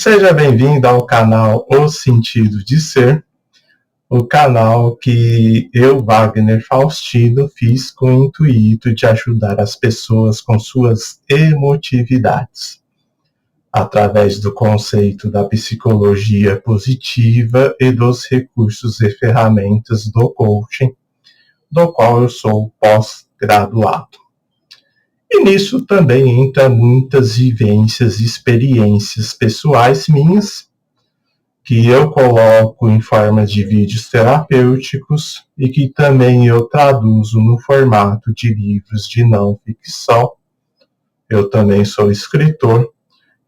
Seja bem-vindo ao canal O Sentido de Ser, o canal que eu, Wagner Faustino, fiz com o intuito de ajudar as pessoas com suas emotividades, através do conceito da psicologia positiva e dos recursos e ferramentas do coaching, do qual eu sou pós-graduado. E nisso também entra muitas vivências e experiências pessoais minhas, que eu coloco em forma de vídeos terapêuticos e que também eu traduzo no formato de livros de não ficção. Eu também sou escritor,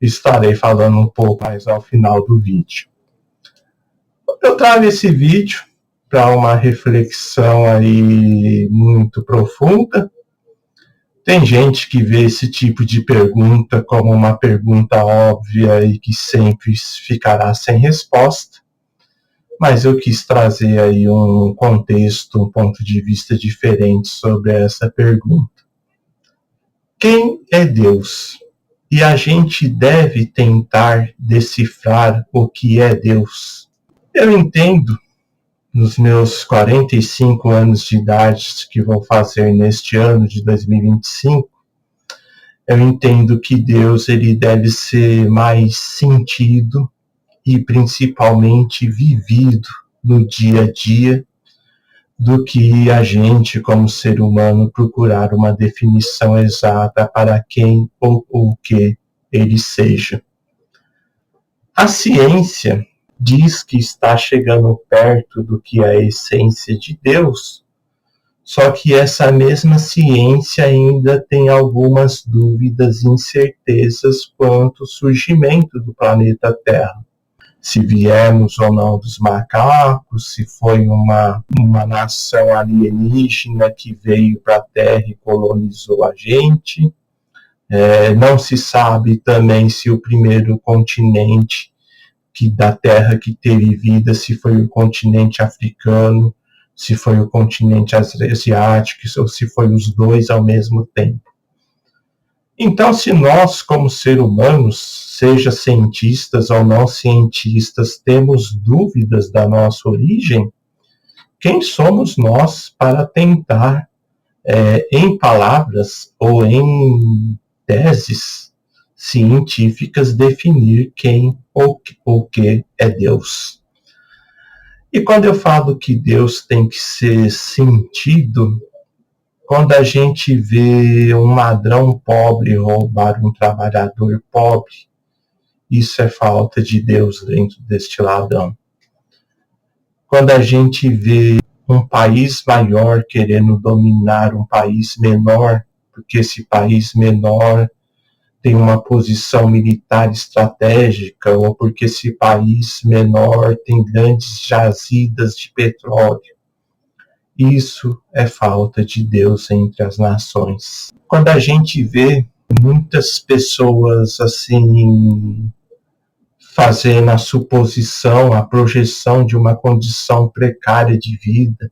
estarei falando um pouco mais ao final do vídeo. Eu trago esse vídeo para uma reflexão aí muito profunda. Tem gente que vê esse tipo de pergunta como uma pergunta óbvia e que sempre ficará sem resposta, mas eu quis trazer aí um contexto, um ponto de vista diferente sobre essa pergunta. Quem é Deus? E a gente deve tentar decifrar o que é Deus. Eu entendo, nos meus 45 anos de idade que vou fazer neste ano de 2025, eu entendo que Deus ele deve ser mais sentido e principalmente vivido no dia a dia do que a gente, como ser humano, procurar uma definição exata para quem ou o que ele seja. A ciência diz que está chegando perto do que é a essência de Deus, só que essa mesma ciência ainda tem algumas dúvidas e incertezas quanto ao surgimento do planeta Terra. Se viemos ou não dos macacos, se foi uma nação alienígena que veio para a Terra e colonizou a gente. Não se sabe também se o primeiro continente da Terra que teve vida, se foi o continente africano, se foi o continente asiático, ou se foi os dois ao mesmo tempo. Então, se nós, como seres humanos, seja cientistas ou não cientistas, temos dúvidas da nossa origem, quem somos nós para tentar, em palavras ou em teses científicas, definir quem ou o que é Deus? E quando eu falo que Deus tem que ser sentido, quando a gente vê um ladrão pobre roubar um trabalhador pobre, isso é falta de Deus dentro deste ladrão. Quando a gente vê um país maior querendo dominar um país menor, porque esse país menor tem uma posição militar estratégica, ou porque esse país menor tem grandes jazidas de petróleo, isso é falta de Deus entre as nações. Quando a gente vê muitas pessoas assim fazendo a suposição, a projeção de uma condição precária de vida,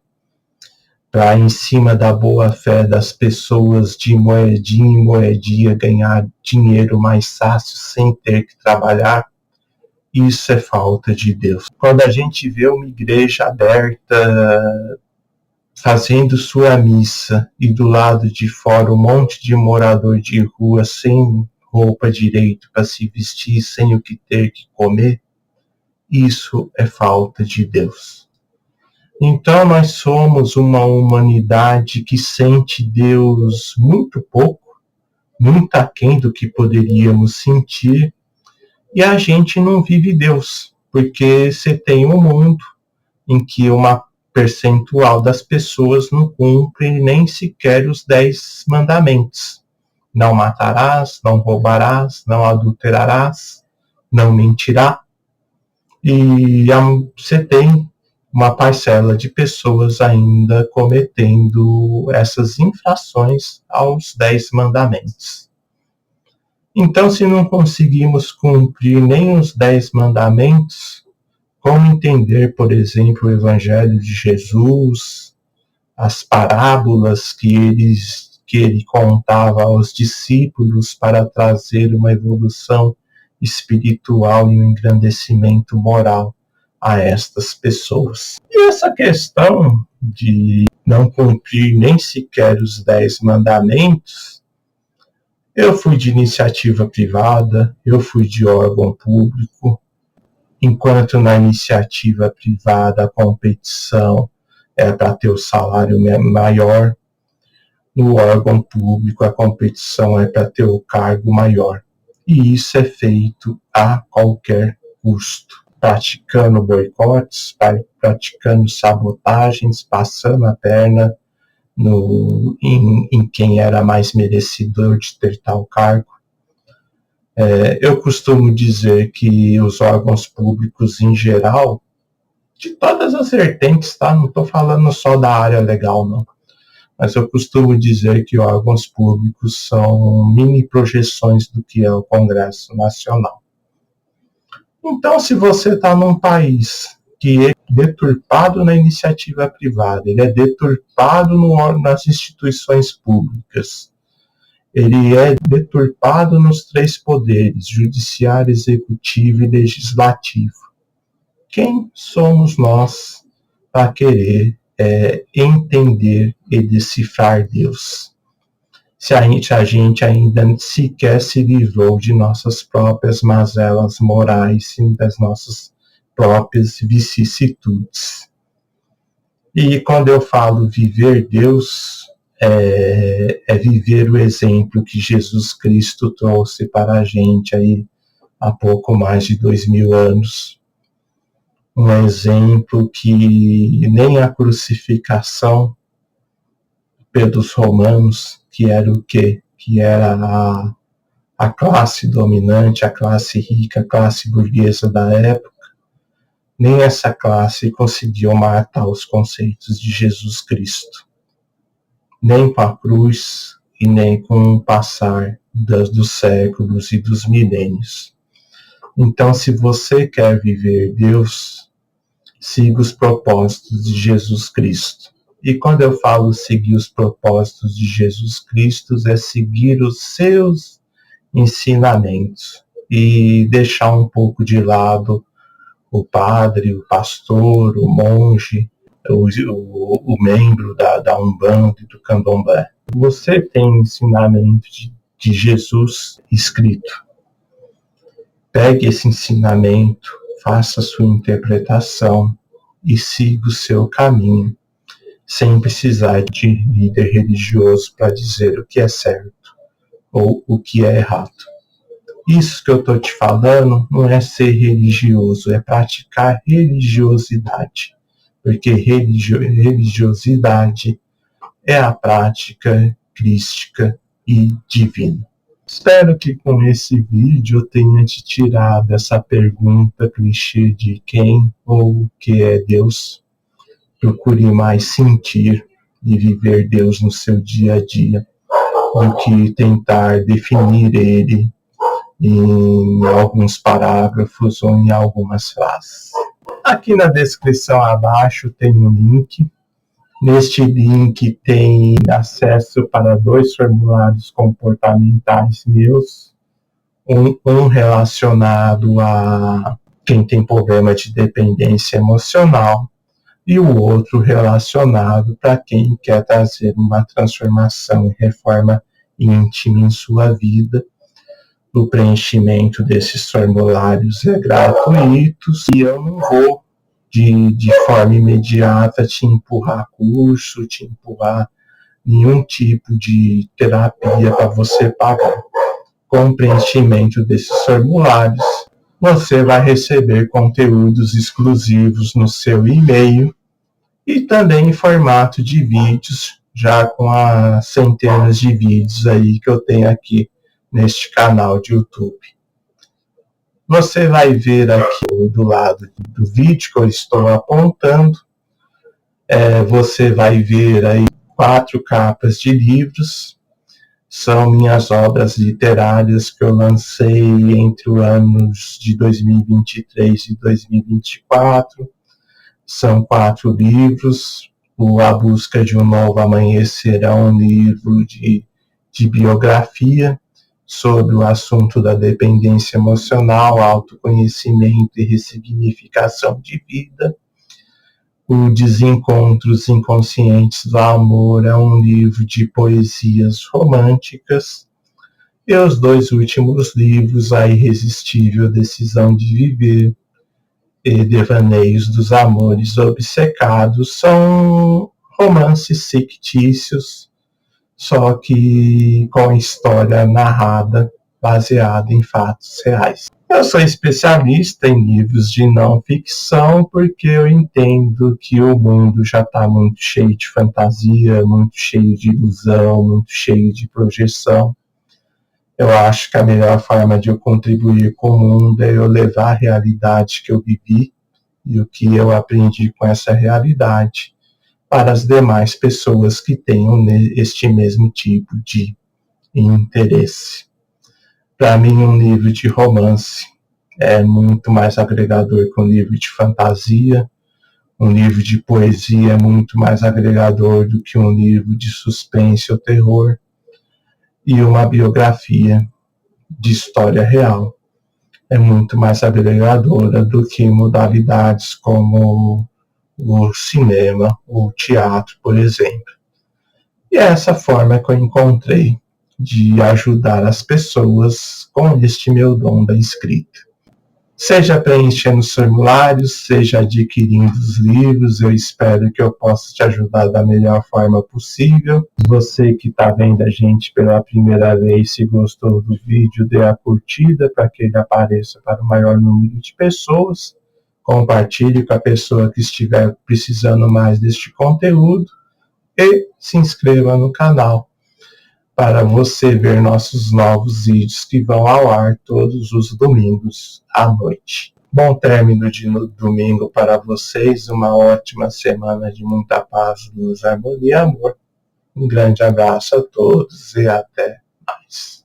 para em cima da boa fé das pessoas de moedinha em moedinha ganhar dinheiro mais fácil sem ter que trabalhar, isso é falta de Deus. Quando a gente vê uma igreja aberta fazendo sua missa e do lado de fora um monte de morador de rua sem roupa direito para se vestir, sem o que ter que comer, isso é falta de Deus. Então nós somos uma humanidade que sente Deus muito pouco, muito aquém do que poderíamos sentir, e a gente não vive Deus, porque você tem um mundo em que uma percentual das pessoas não cumpre nem sequer os 10 mandamentos. Não matarás, não roubarás, não adulterarás, não mentirás. E você tem uma parcela de pessoas ainda cometendo essas infrações aos 10 mandamentos. Então, se não conseguimos cumprir nem os 10 mandamentos, como entender, por exemplo, o Evangelho de Jesus, as parábolas que ele contava aos discípulos para trazer uma evolução espiritual e um engrandecimento moral a estas pessoas. E essa questão de não cumprir nem sequer os 10 mandamentos, eu fui de iniciativa privada, eu fui de órgão público, enquanto na iniciativa privada a competição é para ter o salário maior, no órgão público a competição é para ter o cargo maior. E isso é feito a qualquer custo, praticando boicotes, praticando sabotagens, passando a perna em quem era mais merecedor de ter tal cargo. Eu costumo dizer que os órgãos públicos em geral, de todas as vertentes, tá? Não estou falando só da área legal, não. Mas eu costumo dizer que órgãos públicos são mini projeções do que é o Congresso Nacional. Então, se você está num país que é deturpado na iniciativa privada, ele é deturpado nas instituições públicas, ele é deturpado nos 3 poderes, judiciário, executivo e legislativo. Quem somos nós para querer entender e decifrar Deus? Se a gente ainda sequer se livrou de nossas próprias mazelas morais e das nossas próprias vicissitudes. E quando eu falo viver Deus, é viver o exemplo que Jesus Cristo trouxe para a gente aí há pouco mais de 2000 anos. Um exemplo que nem a crucificação pelos romanos, que era o quê? Que era a classe dominante, a classe rica, a classe burguesa da época, nem essa classe conseguiu matar os conceitos de Jesus Cristo. Nem com a cruz e nem com o passar dos séculos e dos milênios. Então, se você quer viver Deus, siga os propósitos de Jesus Cristo. E quando eu falo seguir os propósitos de Jesus Cristo, é seguir os seus ensinamentos e deixar um pouco de lado o padre, o pastor, o monge, o membro da Umbanda e do Candomblé. Você tem ensinamento de Jesus escrito. Pegue esse ensinamento, faça a sua interpretação e siga o seu caminho, sem precisar de líder religioso para dizer o que é certo ou o que é errado. Isso que eu estou te falando não é ser religioso, é praticar religiosidade. Porque religiosidade é a prática crística e divina. Espero que com esse vídeo eu tenha te tirado essa pergunta clichê de quem ou o que é Deus. Procure mais sentir e viver Deus no seu dia a dia, do que tentar definir ele em alguns parágrafos ou em algumas frases. Aqui na descrição abaixo tem um link. Neste link tem acesso para 2 formulários comportamentais meus, um relacionado a quem tem problema de dependência emocional e o outro relacionado para quem quer trazer uma transformação e reforma íntima em sua vida. O preenchimento desses formulários é gratuito e eu não vou de forma imediata te empurrar curso, te empurrar nenhum tipo de terapia para você pagar. Com o preenchimento desses formulários, você vai receber conteúdos exclusivos no seu e-mail e também em formato de vídeos, já com as centenas de vídeos aí que eu tenho aqui neste canal de YouTube. Você vai ver aqui do lado do vídeo que eu estou apontando, você vai ver aí 4 capas de livros, são minhas obras literárias que eu lancei entre os anos de 2023 e 2024, são 4 livros, A Busca de um Novo Amanhecer é um livro de biografia, sobre o assunto da dependência emocional, autoconhecimento e ressignificação de vida. O Desencontros Inconscientes do Amor é um livro de poesias românticas. E os 2 últimos livros, A Irresistível Decisão de Viver e Devaneios dos Amores Obcecados, são romances fictícios, só que com história narrada, baseada em fatos reais. Eu sou especialista em livros de não ficção porque eu entendo que o mundo já está muito cheio de fantasia, muito cheio de ilusão, muito cheio de projeção. Eu acho que a melhor forma de eu contribuir com o mundo é eu levar a realidade que eu vivi e o que eu aprendi com essa realidade para as demais pessoas que tenham este mesmo tipo de interesse. Para mim, um livro de romance é muito mais agregador que um livro de fantasia. Um livro de poesia é muito mais agregador do que um livro de suspense ou terror. E uma biografia de história real é muito mais agregadora do que modalidades como o cinema ou o teatro, por exemplo. E é essa forma que eu encontrei de ajudar as pessoas com este meu dom da escrita. Seja preenchendo os formulários, seja adquirindo os livros, eu espero que eu possa te ajudar da melhor forma possível. Você que está vendo a gente pela primeira vez, se gostou do vídeo, dê a curtida para que ele apareça para o maior número de pessoas. Compartilhe com a pessoa que estiver precisando mais deste conteúdo e se inscreva no canal para você ver nossos novos vídeos que vão ao ar todos os domingos à noite. Bom término de domingo para vocês, uma ótima semana de muita paz, luz, harmonia e amor. Um grande abraço a todos e até mais.